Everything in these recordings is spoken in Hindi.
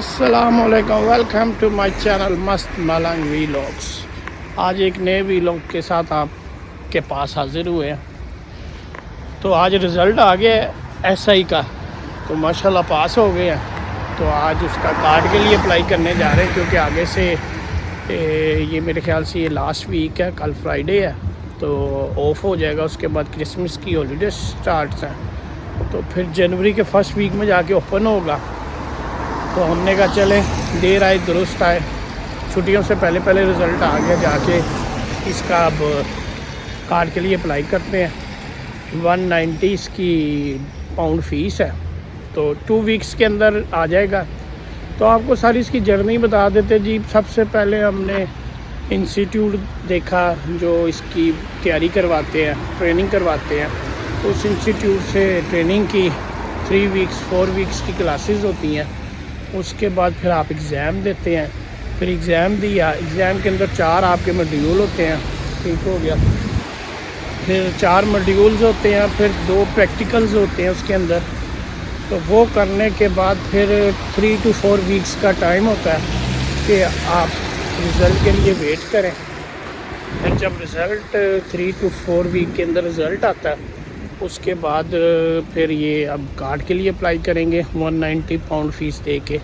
अस्सलामुअलैकुम, वेलकम टू माय चैनल मस्त मलंग वीलॉग्स। आज एक नए वीलॉग के साथ आपके पास हाजिर हुए हैं। तो आज रिज़ल्ट आ गया है एसआई का, तो माशाल्लाह पास हो गए हैं। तो आज उसका कार्ड के लिए अप्लाई करने जा रहे हैं, क्योंकि आगे से ये मेरे ख्याल से ये लास्ट वीक है, कल फ्राइडे है तो ऑफ हो जाएगा। उसके बाद क्रिसमस की हॉलीडे स्टार्ट है, तो फिर जनवरी के फर्स्ट वीक में जाके ओपन होगा। तो हमने कहा चले देर आए दुरुस्त आए, छुट्टियों से पहले पहले रिज़ल्ट आ गया, जाके इसका अब कार्ड के लिए अप्लाई करते हैं। 190 इसकी पाउंड फ़ीस है, तो 2 वीक्स के अंदर आ जाएगा। तो आपको सारी इसकी जर्नी बता देते जी। सबसे पहले हमने इंस्टीट्यूट देखा जो इसकी तैयारी करवाते हैं, ट्रेनिंग करवाते हैं। उस इंस्टीट्यूट से ट्रेनिंग की 3 वीक्स 4 वीक्स की क्लासेस होती हैं। उसके बाद फिर आप एग्ज़ाम देते हैं। फिर एग्ज़ाम दिया, एग्ज़ाम के अंदर 4 आपके मॉड्यूल होते हैं, ठीक हो गया। फिर 4 मॉड्यूल्स होते हैं, फिर 2 प्रैक्टिकल्स होते हैं उसके अंदर। तो वो करने के बाद फिर 3 to 4 वीक्स का टाइम होता है कि आप रिज़ल्ट के लिए वेट करें। फिर जब रिज़ल्ट 3 to 4 वीक के अंदर रिज़ल्ट आता है, उसके बाद फिर ये अब कार्ड के लिए अप्लाई करेंगे 190 पाउंड फ़ीस दे के।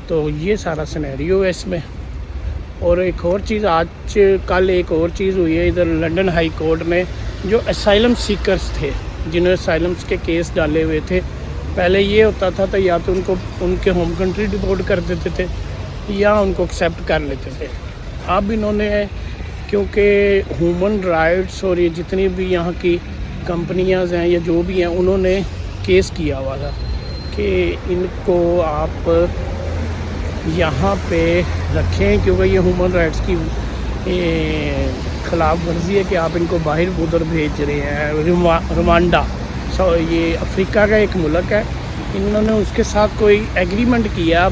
तो ये सारा सिनेरियो है इसमें। और एक और चीज़, आज कल एक और चीज़ हुई है इधर लंदन हाई कोर्ट में। जो असाइलम सीकर्स थे, जिन्होंने असाइलम्स के केस डाले हुए थे, पहले ये होता था तो या तो उनको उनके होम कंट्री डिपोर्ट कर देते थे या उनको एक्सेप्ट कर लेते थे। अब इन्होंने, क्योंकि ह्यूमन राइट्स और ये जितनी भी यहाँ की कंपनियां हैं या जो भी हैं, उन्होंने केस किया हुआ था कि इनको आप यहाँ पे रखें, क्योंकि ये ह्यूमन राइट्स की ख़िलाफ़ वर्जी है कि आप इनको बाहर उधर भेज रहे हैं। रवांडा, ये अफ्रीका का एक मुल्क है। इन्होंने उसके साथ कोई एग्रीमेंट किया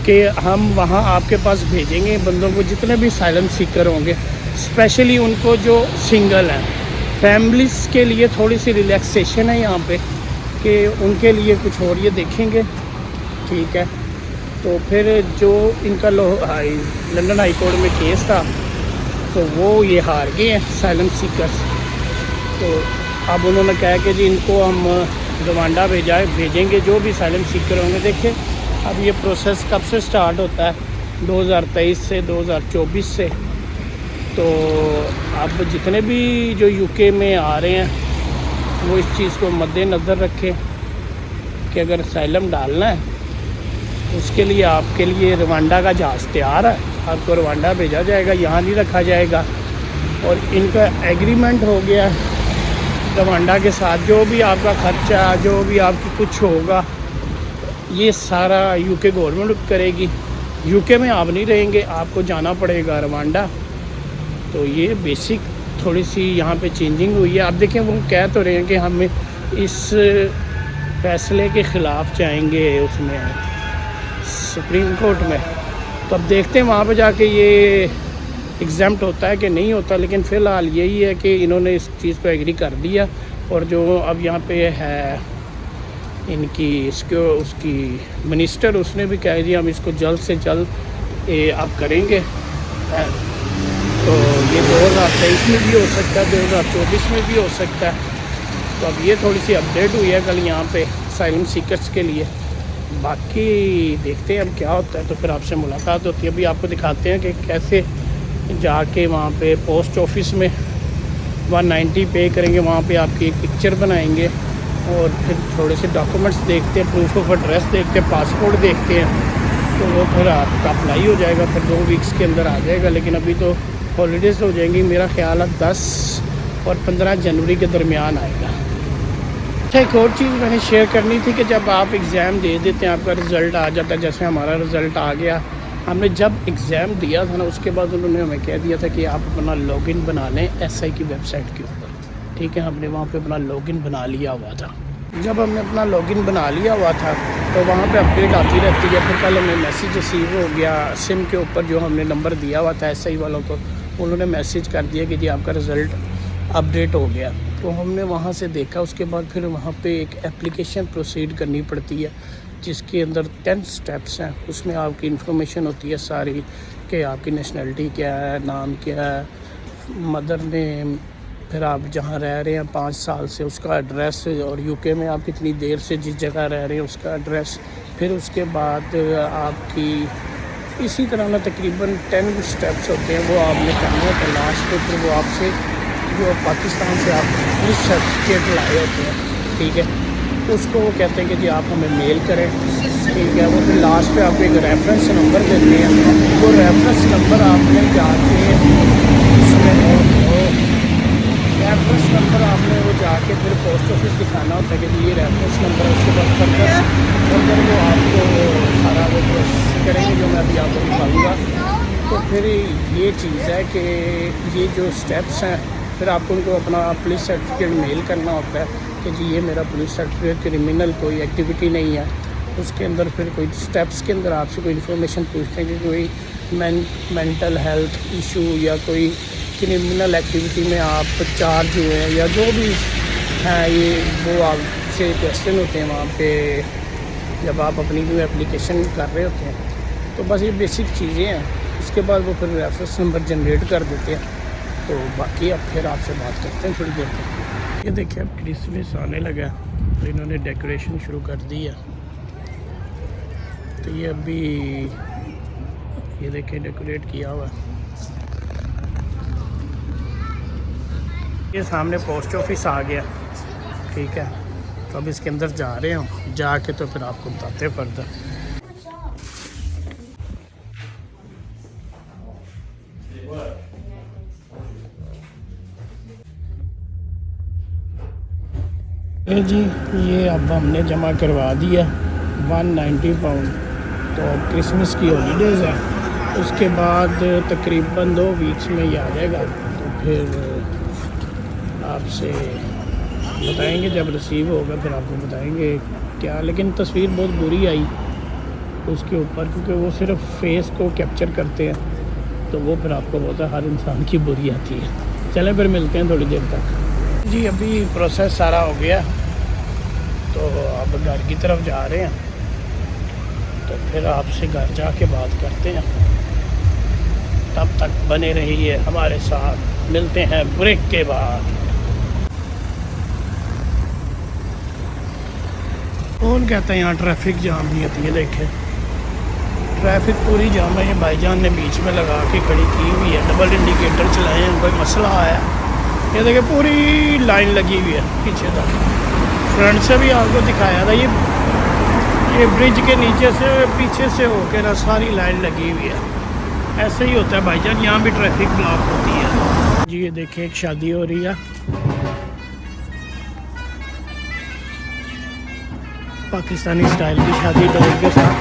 कि हम वहाँ आपके पास भेजेंगे बंदों को, जितने भी साइलेंट सीकर होंगे, स्पेशली उनको जो सिंगल हैं। फैमिलीज़ के लिए थोड़ी सी रिलैक्सेशन है यहाँ पे कि उनके लिए कुछ और ये देखेंगे, ठीक है। तो फिर जो इनका लंदन हाई कोर्ट में केस था, तो वो ये हार गए हैं साइलेंट सीकर्स। तो अब उन्होंने कहा कि जी इनको हम रवांडा भेजेंगे जो भी साइलेंट सीकर होंगे। देखिए अब ये प्रोसेस कब से स्टार्ट होता है, 2023 से 2024 से। तो अब जितने भी जो यूके में आ रहे हैं वो इस चीज़ को मद्देनज़र रखें कि अगर असाइलम डालना है, उसके लिए आपके लिए रवांडा का जहाज़ तैयार है, आपको रवांडा भेजा जाएगा, यहाँ नहीं रखा जाएगा। और इनका एग्रीमेंट हो गया रवांडा के साथ, जो भी आपका ख़र्चा, जो भी आपकी कुछ होगा, ये सारा यूके गवर्नमेंट करेगी। यूके में आप नहीं रहेंगे, आपको जाना पड़ेगा रवांडा। तो ये बेसिक थोड़ी सी यहाँ पे चेंजिंग हुई है। आप देखें वो कह तो रहे हैं कि हम इस फैसले के ख़िलाफ़ जाएंगे उसमें सुप्रीम कोर्ट में। तो अब देखते हैं वहाँ पे जाके ये एग्ज़ैम्प्ट होता है कि नहीं होता। लेकिन फ़िलहाल यही है कि इन्होंने इस चीज़ को एग्री कर दिया। और जो अब यहाँ पे है इनकी उसकी मिनिस्टर, उसने भी कह दिया हम इसको जल्द से जल्द अब करेंगे। तो ये 2023 में भी हो सकता है, 2024 में भी हो सकता है। तो अब ये थोड़ी सी अपडेट हुई है कल यहाँ पे असाइलम सीकर्स के लिए। बाकी देखते हैं अब क्या होता है। तो फिर आपसे मुलाकात होती है। अभी आपको दिखाते हैं कि कैसे जाके वहाँ पे पोस्ट ऑफिस में 190 पे करेंगे, वहाँ पे आपकी एक पिक्चर बनाएंगे और फिर थोड़े से डॉक्यूमेंट्स देखते हैं, प्रूफ ऑफ एड्रेस देखते हैं, पासपोर्ट देखते हैं। तो वो फिर आपका अप्लाई हो जाएगा, फिर 2 वीक्स के अंदर आ जाएगा। लेकिन अभी तो हॉलीडेज़ हो जाएंगी, मेरा ख्याल है 10 और 15 जनवरी के दरमियान आएगा। अच्छा, एक और चीज़ मैंने शेयर करनी थी कि जब आप एग्ज़ाम दे देते हैं, आपका रिज़ल्ट आ जाता है, जैसे हमारा रिज़ल्ट आ गया। हमने जब एग्ज़ाम दिया था ना, उसके बाद उन्होंने हमें कह दिया था कि आप अपना लॉगिन बना लें एसआई की वेबसाइट के ऊपर, ठीक है। हमने वहाँ पे अपना लॉगिन बना लिया हुआ था। जब हमने अपना लॉगिन बना लिया हुआ था तो वहाँ पे अपडेट आती रहती है। फिर कल हमें मैसेज रिसीव हो गया सिम के ऊपर, जो हमने नंबर दिया हुआ था एसआई वालों को, उन्होंने मैसेज कर दिया कि जी आपका रिज़ल्ट अपडेट हो गया। तो हमने वहाँ से देखा। उसके बाद फिर वहाँ पे एक एप्लीकेशन प्रोसीड करनी पड़ती है जिसके अंदर 10 स्टेप्स हैं। उसमें आपकी इन्फॉर्मेशन होती है सारी कि आपकी नेशनलिटी क्या है, नाम क्या है, मदर नेम, फिर आप जहाँ रह रहे हैं 5 साल से उसका एड्रेस, और यूके में आप कितनी देर से जिस जगह रह रहे हैं उसका एड्रेस। फिर उसके बाद आपकी इसी तरह ना तकरीबन 10 स्टेप्स होते हैं, वो आपने करने होते हैं। लास्ट पे फिर वो आपसे जो पाकिस्तान से आप पुलिस सर्टिफिकेट लाए होते हैं, ठीक है, उसको वो कहते हैं कि जी आप हमें मेल करें, ठीक है। वो फिर लास्ट पे आपको एक रेफरेंस नंबर देते हैं। वो रेफरेंस नंबर आपने जाके उसमें रेफरेंस नंबर आपने वो जाके फिर पोस्ट ऑफिस दिखाना होता है कि जी ये रेफरेंस नंबर है। उसके बाद फर्दर वो आपको सारा वो प्रोसेस करेंगे जो मैं अभी आपको दिखाऊँगा। तो फिर ये चीज़ है कि ये जो स्टेप्स हैं, फिर आपको उनको अपना पुलिस सर्टिफिकेट मेल करना होता है कि जी ये मेरा पुलिस सर्टिफिकेट, क्रिमिनल कोई एक्टिविटी नहीं है। उसके अंदर फिर कोई स्टेप्स के अंदर आपसे कोई इन्फॉर्मेशन पूछते हैं कि कोई मेंटल हेल्थ इशू या कोई क्रिमिनल एक्टिविटी में आप चार्ज हुए हैं या जो भी हैं, ये वो आपसे क्वेश्चन होते हैं वहाँ पे जब आप अपनी न्यू एप्लीकेशन कर रहे होते हैं। तो बस ये बेसिक चीज़ें हैं। उसके बाद वो फिर रेफरेंस नंबर जनरेट कर देते हैं। तो बाकी अब फिर आपसे बात करते हैं थोड़ी देर तक। ये देखिए अब क्रिसमस आने लगा, तो इन्होंने डेकोरेशन शुरू कर दी है। तो ये अभी ये देखिए डेकोरेट किया हुआ है। ये सामने पोस्ट ऑफिस आ गया, ठीक है। तो अब इसके अंदर जा रहे हैं हम, जाके तो फिर आपको बताते हैं फर्दर। जी ये अब हमने जमा करवा दिया 190 पाउंड। तो क्रिसमस की हॉलीडेज़ है, उसके बाद तकरीबन 2 वीक्स में ये आ जाएगा। तो फिर आपसे बताएंगे जब रिसीव होगा, फिर आपको बताएंगे क्या। लेकिन तस्वीर बहुत बुरी आई उसके ऊपर, क्योंकि वो सिर्फ फेस को कैप्चर करते हैं, तो वो फिर आपको पता हर इंसान की बुरी आती है। चलें फिर मिलते हैं थोड़ी देर तक। जी अभी प्रोसेस सारा हो गया, तो अब घर की तरफ जा रहे हैं। तो फिर आपसे घर जाके बात करते हैं, तब तक बने रहिए हमारे साथ। मिलते हैं ब्रेक के बाद। कौन कहता है यहाँ ट्रैफिक जाम नहीं होती है? देखे ट्रैफिक पूरी जाम है। ये भाईजान ने बीच में लगा के खड़ी की हुई है, डबल इंडिकेटर चलाए हैं, कोई मसला आया। ये देखिए पूरी लाइन लगी हुई है पीछे तक। फ्रंट से भी आपको दिखाया था, ये ब्रिज के नीचे से पीछे से होकर ना सारी लाइन लगी हुई है। ऐसे ही होता है भाईजान, यहाँ भी ट्रैफिक ब्लॉक होती है। जी ये देखिए एक शादी हो रही है, पाकिस्तानी स्टाइल की शादी ढोल के साथ।